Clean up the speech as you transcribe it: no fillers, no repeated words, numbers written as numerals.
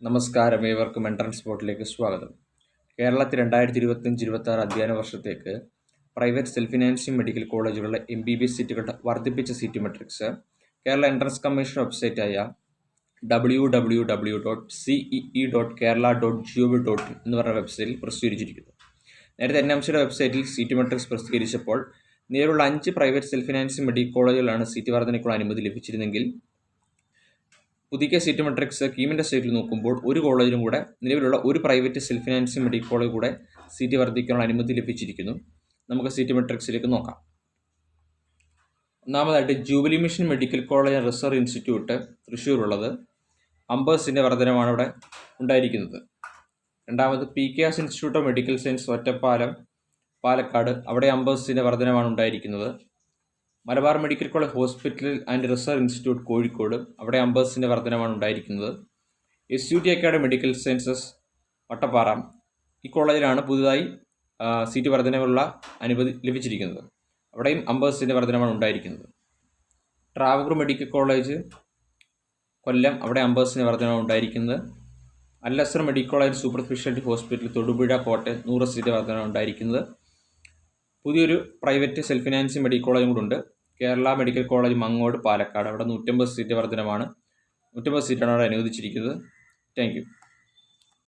നമസ്കാരം, ഏവർക്കും എൻട്രൻസ് ബോർഡിലേക്ക് സ്വാഗതം. കേരളത്തിൽ 2025-26 അധ്യയന വർഷത്തേക്ക് പ്രൈവറ്റ് സെൽഫ് ഫിനാൻസിംഗ് മെഡിക്കൽ കോളേജുകളിലെ MBBS സീറ്റുകളുടെ വർദ്ധിപ്പിച്ച seat metrics Kerala entrance commission വെബ്സൈറ്റായ www.cee.kerala.gov.in എന്ന് പറഞ്ഞ വെബ്സൈറ്റിൽ പ്രസിദ്ധീകരിച്ചിരിക്കുന്നു. നേരത്തെ NMCയുടെ വെബ്സൈറ്റിൽ സീറ്റ് മെട്രിക്സ് പ്രസിദ്ധീകരിച്ചപ്പോൾ നിലവിലുള്ള 5 പ്രൈവറ്റ് സെൽഫ് ഫിനാൻസിംഗ് മെഡിക്കൽ കോളേജുകളാണ് സീറ്റ് വർധനയ്ക്കുള്ള അനുമതി ലഭിച്ചിരുന്നെങ്കിൽ പുതിയ സീറ്റ് മെട്രിക്സ് കീമിൻ്റെ സൈറ്റിൽ നോക്കുമ്പോൾ ഒരു കോളേജിനും കൂടെ നിലവിലുള്ള ഒരു private self financing medical college കൂടെ സീറ്റ് വർദ്ധിക്കാനുള്ള അനുമതി ലഭിച്ചിരിക്കുന്നു. നമുക്ക് സീറ്റ് മെട്രിക്സിലേക്ക് നോക്കാം. ഒന്നാമതായിട്ട് jubilee mission medical college and research institute തൃശ്ശൂരുള്ളത് 50 സീറ്റിൻ്റെ വർധനമാണ് ഇവിടെ ഉണ്ടായിരിക്കുന്നത്. രണ്ടാമത് PKS institute of medical science Ottapalam Palakkad, അവിടെ 50 സീറ്റിൻ്റെ വർധനമാണ് ഉണ്ടായിരിക്കുന്നത്. Malabar medical college hospital and research institute Kozhikode, അവിടെ 50 സീറ്റിൻ്റെ വർധനമാണ് ഉണ്ടായിരിക്കുന്നത്. SUT academy medical sciences Vattappara, ഈ കോളേജിലാണ് പുതുതായി സീറ്റ് വർധനയുള്ള അനുമതി ലഭിച്ചിരിക്കുന്നത്. അവിടെയും 50 സീറ്റിൻ്റെ വർധനമാണ് ഉണ്ടായിരിക്കുന്നത്. ട്രാവൻകൂർ മെഡിക്കൽ കോളേജ് കൊല്ലം, അവിടെ 50 സീറ്റിൻ്റെ വർധനമാണ് ഉണ്ടായിരിക്കുന്നത്. Al Azhar medical college super speciality hospital Thodupuzha Kottayam 100 seat വർധനമാണ് ഉണ്ടായിരിക്കുന്നത്. പുതിയൊരു പ്രൈവറ്റ് സെൽഫ് ഫിനാൻസിംഗ് മെഡിക്കൽ കോളേജും കൂടെ ഉണ്ട്, കേരള മെഡിക്കൽ കോളേജ് മങ്ങോട് പാലക്കാട്, അവിടെ 150 സീറ്റ് വർധനമാണ് 150 സീറ്റാണ് അവിടെ അനുവദിച്ചിരിക്കുന്നത്. Thank U.